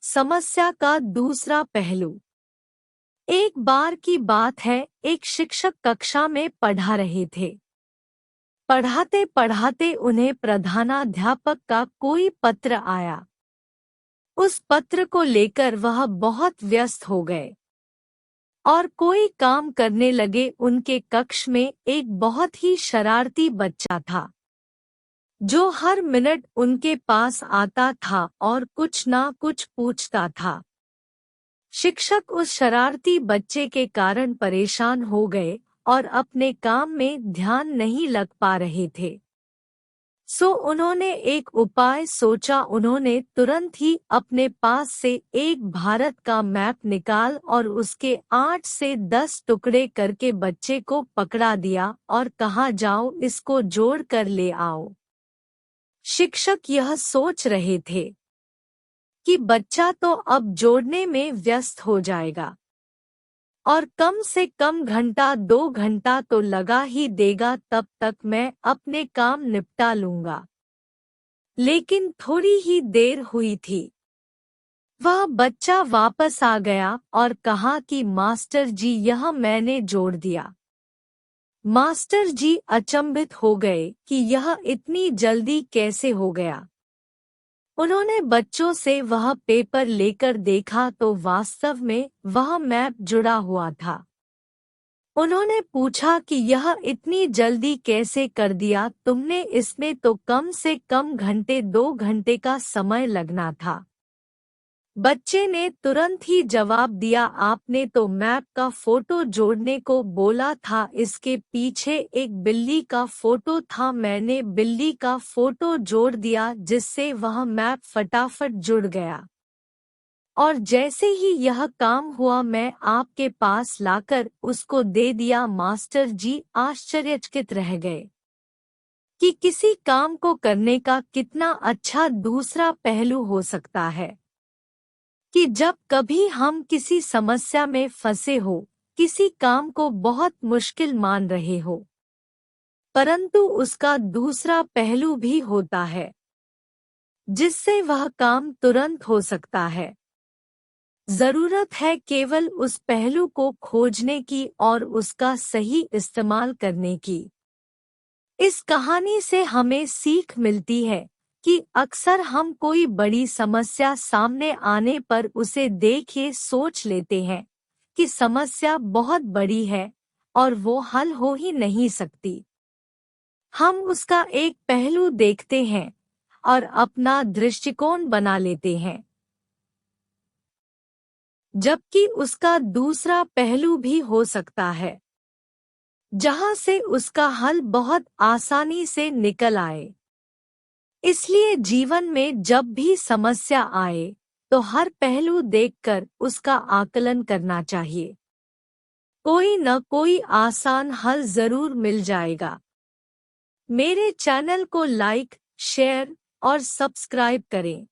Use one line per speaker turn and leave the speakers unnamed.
समस्या का दूसरा पहलू। एक बार की बात है, एक शिक्षक कक्षा में पढ़ा रहे थे। पढ़ाते पढ़ाते उन्हें प्रधानाध्यापक का कोई पत्र आया। उस पत्र को लेकर वह बहुत व्यस्त हो गए और कोई काम करने लगे। उनके कक्ष में एक बहुत ही शरारती बच्चा था, जो हर मिनट उनके पास आता था और कुछ ना कुछ पूछता था। शिक्षक उस शरारती बच्चे के कारण परेशान हो गए और अपने काम में ध्यान नहीं लग पा रहे थे। सो उन्होंने एक उपाय सोचा। उन्होंने तुरंत ही अपने पास से एक भारत का मैप निकाल और उसके 8 से 10 टुकड़े करके बच्चे को पकड़ा दिया और कहा, जाओ इसको जोड़ कर ले आओ। शिक्षक यह सोच रहे थे कि बच्चा तो अब जोड़ने में व्यस्त हो जाएगा और कम से कम घंटा 2 घंटा तो लगा ही देगा, तब तक मैं अपने काम निपटा लूंगा। लेकिन थोड़ी ही देर हुई थी। वह बच्चा वापस आ गया और कहा कि मास्टर जी, यह मैंने जोड़ दिया। मास्टर जी अचंभित हो गए कि यह इतनी जल्दी कैसे हो गया। उन्होंने बच्चों से वह पेपर लेकर देखा तो वास्तव में वह मैप जुड़ा हुआ था। उन्होंने पूछा कि यह इतनी जल्दी कैसे कर दिया तुमने, इसमें तो कम से कम 2 घंटे का समय लगना था। बच्चे ने तुरंत ही जवाब दिया, आपने तो मैप का फोटो जोड़ने को बोला था, इसके पीछे एक बिल्ली का फोटो था, मैंने बिल्ली का फोटो जोड़ दिया जिससे वह मैप फटाफट जुड़ गया। और जैसे ही यह काम हुआ मैं आपके पास लाकर उसको दे दिया। मास्टर जी आश्चर्यचकित रह गए कि किसी काम को करने का कितना अच्छा दूसरा पहलू हो सकता है। कि जब कभी हम किसी समस्या में फंसे हो, किसी काम को बहुत मुश्किल मान रहे हो, परंतु उसका दूसरा पहलू भी होता है जिससे वह काम तुरंत हो सकता है। जरूरत है केवल उस पहलू को खोजने की और उसका सही इस्तेमाल करने की। इस कहानी से हमें सीख मिलती है कि अक्सर हम कोई बड़ी समस्या सामने आने पर उसे देख ये सोच लेते हैं कि समस्या बहुत बड़ी है और वो हल हो ही नहीं सकती। हम उसका एक पहलू देखते हैं और अपना दृष्टिकोण बना लेते हैं, जबकि उसका दूसरा पहलू भी हो सकता है जहां से उसका हल बहुत आसानी से निकल आए। इसलिए जीवन में जब भी समस्या आए तो हर पहलू देखकर उसका आकलन करना चाहिए। कोई न कोई आसान हल जरूर मिल जाएगा। मेरे चैनल को लाइक, शेयर और सब्सक्राइब करें।